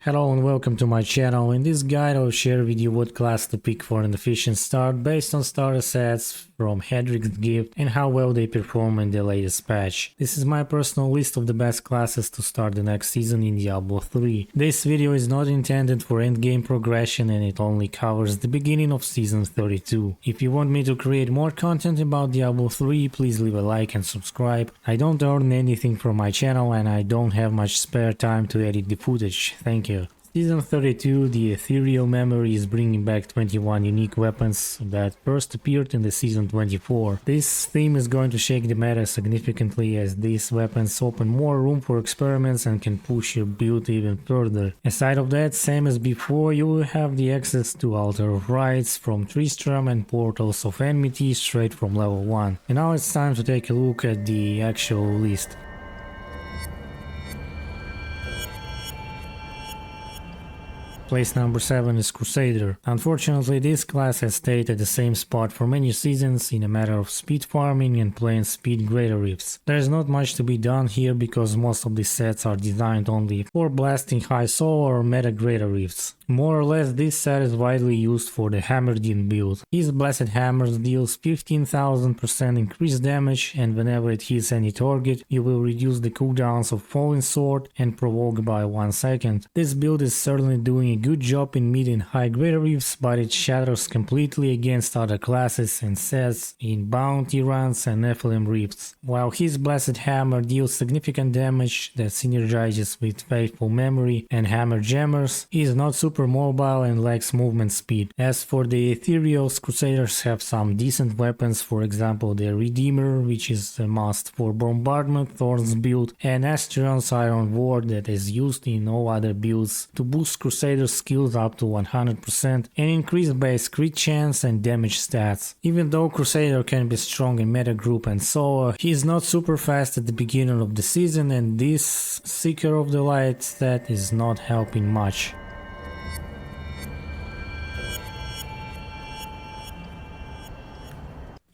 Hello and welcome to my channel. In this guide I'll share with you what class to pick for an efficient start based on starter sets from Haedrig's gift and how well they perform in the latest patch. This is my personal list of the best classes to start the next season in Diablo 3. This video is not intended for endgame progression and it only covers the beginning of season 32. If you want me to create more content about Diablo 3, please leave a like and subscribe. I don't earn anything from my channel and I don't have much spare time to edit the footage. Thank you. Season 32, the Ethereal Memory is bringing back 21 unique weapons that first appeared in the Season 24. This theme is going to shake the meta significantly as these weapons open more room for experiments and can push your build even further. Aside of that, same as before, you will have the access to Altar of Rites from Tristram and Portals of Enmity straight from level 1. And now it's time to take a look at the actual list. Place number 7 is Crusader. Unfortunately, this class has stayed at the same spot for many seasons in a matter of speed farming and playing speed greater rifts. There is not much to be done here because most of these sets are designed only for blasting high soul or meta greater rifts. More or less, this set is widely used for the Hammerdin build. His Blessed Hammers deals 15,000% increased damage, and whenever it hits any target, you will reduce the cooldowns of Falling Sword and Provoke by 1 second. This build is certainly doing a good job in mid and high greater rifts, but it shatters completely against other classes and sets in Bounty runs and Nephilim rifts. While his Blessed Hammer deals significant damage that synergizes with Faithful Memory and Hammer Jammers, he is not super mobile and lacks movement speed. As for the Ethereals, Crusaders have some decent weapons, for example the Redeemer, which is a must for Bombardment Thorns build, and Asterion's Iron Ward that is used in all other builds to boost Crusader skills up to 100% and increase base crit chance and damage stats. Even though Crusader can be strong in meta group and solo, he is not super fast at the beginning of the season, and this Seeker of the Light stat is not helping much.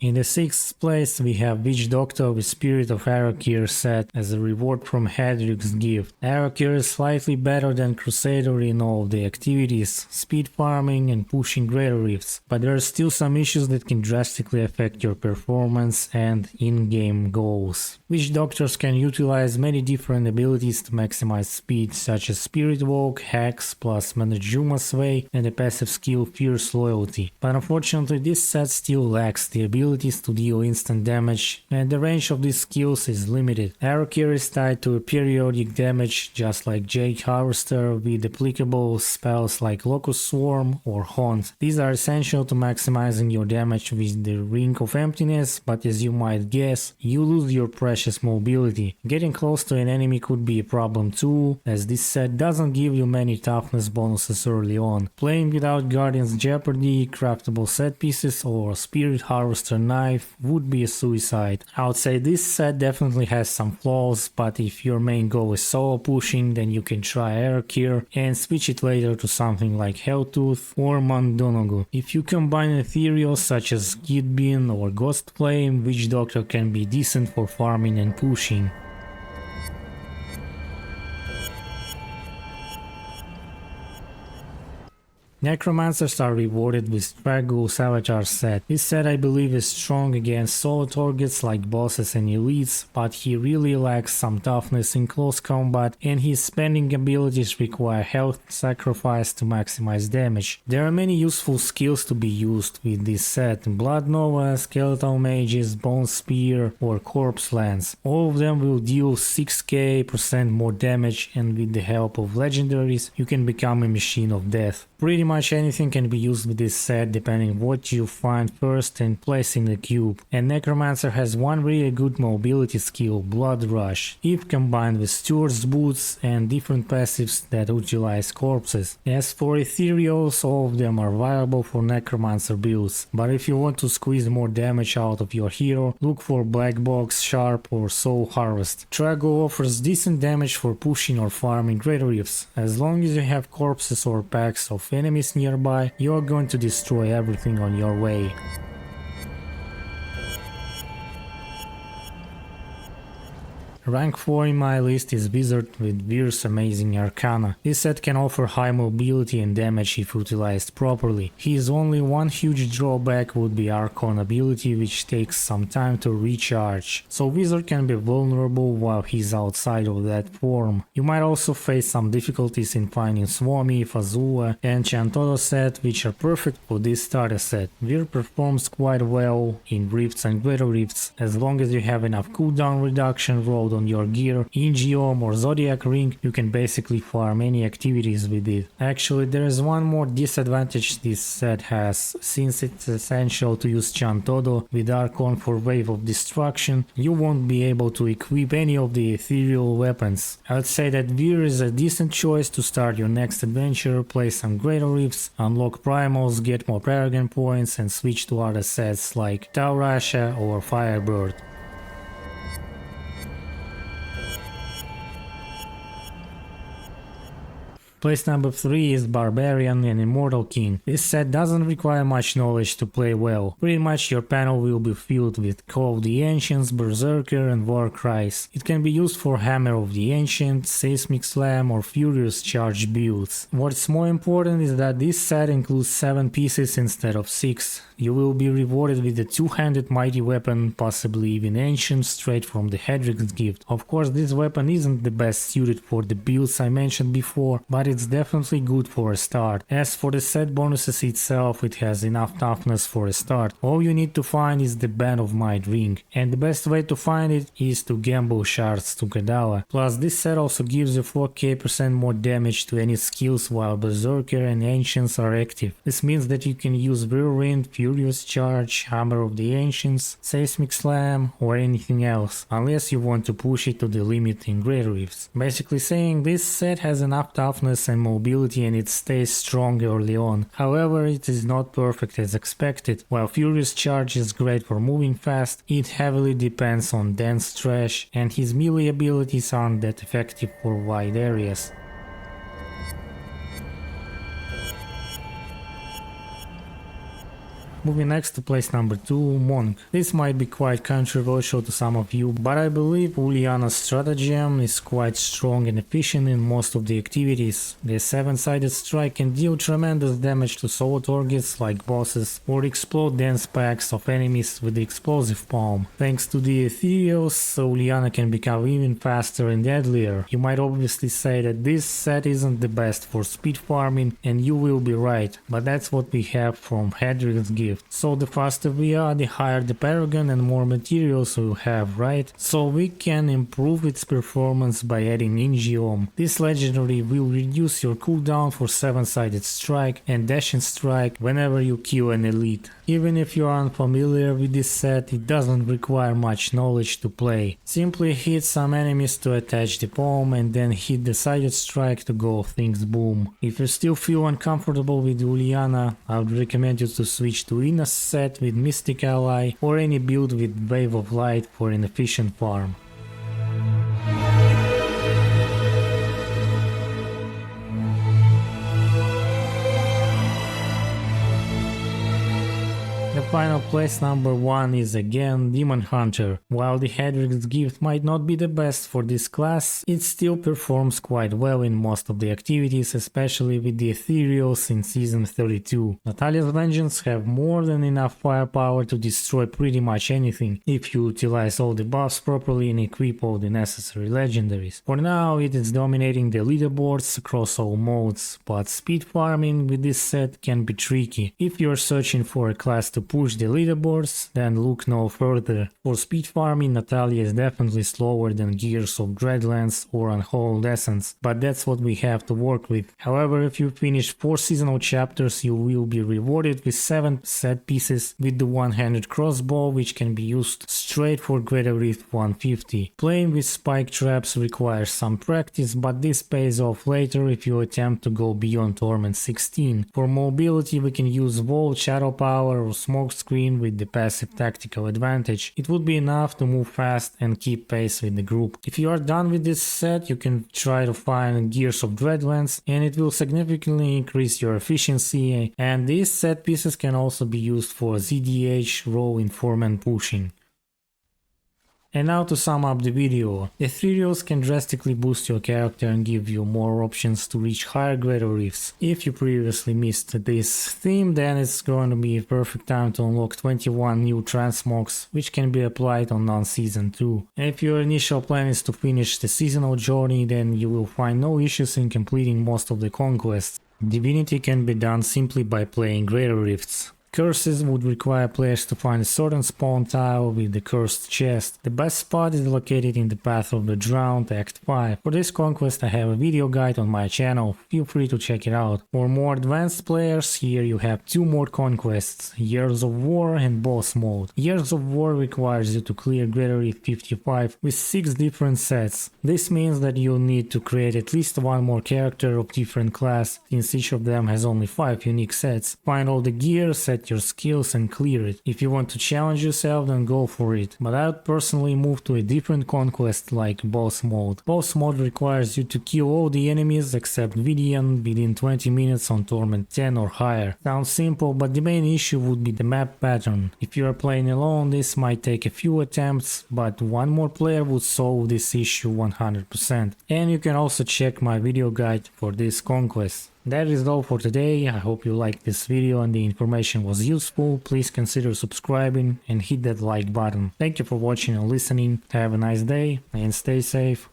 In the 6th place we have Witch Doctor with Spirit of Arakir set as a reward from Haedrig's gift. Arakir is slightly better than Crusader in all of the activities, speed farming and pushing greater rifts, but there are still some issues that can drastically affect your performance and in-game goals. Witch Doctors can utilize many different abilities to maximize speed, such as Spirit Walk, Hacks, plus Manajuma Sway and the passive skill Fierce Loyalty, but unfortunately this set still lacks the ability to deal instant damage, and the range of these skills is limited. Arakir is tied to a periodic damage just like Jade Harvester with applicable spells like Locust Swarm or Haunt. These are essential to maximizing your damage with the Ring of Emptiness, but as you might guess, you lose your precious mobility. Getting close to an enemy could be a problem too, as this set doesn't give you many toughness bonuses early on. Playing without Guardian's Jeopardy, craftable set pieces or Spirit Harvester knife would be a suicide. I would say this set definitely has some flaws, but if your main goal is solo pushing, then you can try Arakir and switch it later to something like Helltooth or Mandonogu. If you combine ethereals such as Kidbin or Ghost Flame, Witch Doctor can be decent for farming and pushing. Necromancers are rewarded with Straggle Savatar set. This set I believe is strong against solo targets like bosses and elites, but he really lacks some toughness in close combat and his spending abilities require health sacrifice to maximize damage. There are many useful skills to be used with this set: Blood Nova, Skeletal Mages, Bone Spear or Corpse Lance. All of them will deal 6k% more damage, and with the help of legendaries you can become a machine of death. Pretty much anything can be used with this set depending what you find first and place in the cube. And Necromancer has one really good mobility skill, Blood Rush, if combined with Steward's Boots and different passives that utilize corpses. As for Ethereals, all of them are viable for Necromancer builds, but if you want to squeeze more damage out of your hero, look for Black Box, Sharp or Soul Harvest. Trago offers decent damage for pushing or farming greater rifts. As long as you have corpses or packs of enemies nearby, you are going to destroy everything on your way. Rank 4 in my list is Wizard with Firzj Amazing Arcana. This set can offer high mobility and damage if utilized properly. His only one huge drawback would be Archon ability, which takes some time to recharge, so Wizard can be vulnerable while he's outside of that form. You might also face some difficulties in finding Swami, Fazua and Chantodo set, which are perfect for this starter set. Vir performs quite well in Rifts and Greater Rifts, as long as you have enough cooldown reduction rolled on your gear, in Geom or Zodiac Ring, you can basically farm any activities with it. Actually, there is one more disadvantage this set has. Since it's essential to use Chantodo with Archon for Wave of Destruction, you won't be able to equip any of the ethereal weapons. I would say that Vir is a decent choice to start your next adventure, play some Greater Rifts, unlock primals, get more Paragon points and switch to other sets like Taurasha or Firebird. Place number 3 is Barbarian and Immortal King. This set doesn't require much knowledge to play well. Pretty much your panel will be filled with Call of the Ancients, Berserker and War Cries. It can be used for Hammer of the Ancient, Seismic Slam or Furious Charge builds. What's more important is that this set includes 7 pieces instead of 6. You will be rewarded with a two-handed mighty weapon, possibly even ancient, straight from the Haedrig's gift. Of course, this weapon isn't the best suited for the builds I mentioned before, but it's definitely good for a start. As for the set bonuses itself, it has enough toughness for a start. All you need to find is the Band of Might ring, and the best way to find it is to gamble shards to Kadala. Plus, this set also gives you 4k% more damage to any skills while Berserker and Ancients are active. This means that you can use Whirlwind, Furious Charge, Hammer of the Ancients, Seismic Slam or anything else, unless you want to push it to the limit in Greater Rifts. Basically saying, this set has enough toughness and mobility and it stays strong early on. However, it is not perfect as expected. While Furious Charge is great for moving fast, it heavily depends on dense trash and his melee abilities aren't that effective for wide areas. Moving next to place number 2, Monk. This might be quite controversial to some of you, but I believe Uliana's stratagem is quite strong and efficient in most of the activities. The 7-sided strike can deal tremendous damage to solo targets like bosses, or explode dense packs of enemies with the explosive palm. Thanks to the ethereals, Uliana can become even faster and deadlier. You might obviously say that this set isn't the best for speed farming, and you will be right, but that's what we have from Haedrig's gift. So the faster we are, the higher the paragon and more materials we'll have, right? So we can improve its performance by adding Ingeom. This legendary will reduce your cooldown for 7-sided strike and dashing strike whenever you kill an elite. Even if you are unfamiliar with this set, it doesn't require much knowledge to play. Simply hit some enemies to attach the palm and then hit the sided strike to go things boom. If you still feel uncomfortable with Uliana, I would recommend you to switch to Ina's set with Mystic Ally or any build with Wave of Light for an efficient farm. The final place number 1 is again Demon Hunter. While the Haedrig's gift might not be the best for this class, it still performs quite well in most of the activities, especially with the ethereals in season 32. Natalia's Vengeance have more than enough firepower to destroy pretty much anything if you utilize all the buffs properly and equip all the necessary legendaries. For now it is dominating the leaderboards across all modes, but speed farming with this set can be tricky. If you are searching for a class to push the leaderboards, then look no further. For speed farming, Natalia is definitely slower than Gears of Dreadlands or Unholy Essence, but that's what we have to work with. However, if you finish 4 seasonal chapters, you will be rewarded with 7 set pieces with the one-handed crossbow, which can be used straight for Greater Rift 150. Playing with spike traps requires some practice, but this pays off later if you attempt to go beyond Torment 16. For mobility, we can use Vault, Shadow Power or Smoke Screen with the passive tactical advantage. It would be enough to move fast and keep pace with the group. If you are done with this set, you can try to find Gears of Dreadlands and it will significantly increase your efficiency, and these set pieces can also be used for ZDH, Raw, Informant pushing. And now to sum up the video. Ethereals can drastically boost your character and give you more options to reach higher greater rifts. If you previously missed this theme, then it's going to be a perfect time to unlock 21 new transmogs, which can be applied on non-season 2. And if your initial plan is to finish the seasonal journey, then you will find no issues in completing most of the conquests. Divinity can be done simply by playing greater rifts. Curses would require players to find a certain spawn tile with the cursed chest. The best spot is located in the Path of the Drowned, Act 5. For this conquest I have a video guide on my channel, feel free to check it out. For more advanced players, here you have two more conquests, Years of War and Boss Mode. Years of War requires you to clear Greater Rift 55 with 6 different sets. This means that you'll need to create at least one more character of different class, since each of them has only 5 unique sets. Find all the gear, set your skills and clear it. If you want to challenge yourself, then go for it, but I would personally move to a different conquest like Boss Mode. Boss Mode requires you to kill all the enemies except Vidian within 20 minutes on Torment 10 or higher. Sounds simple, but the main issue would be the map pattern. If you are playing alone, this might take a few attempts, but one more player would solve this issue 100%. And you can also check my video guide for this conquest. That is all for today. I hope you liked this video and the information was useful. Please consider subscribing and hit that like button. Thank you for watching and listening. Have a nice day and stay safe.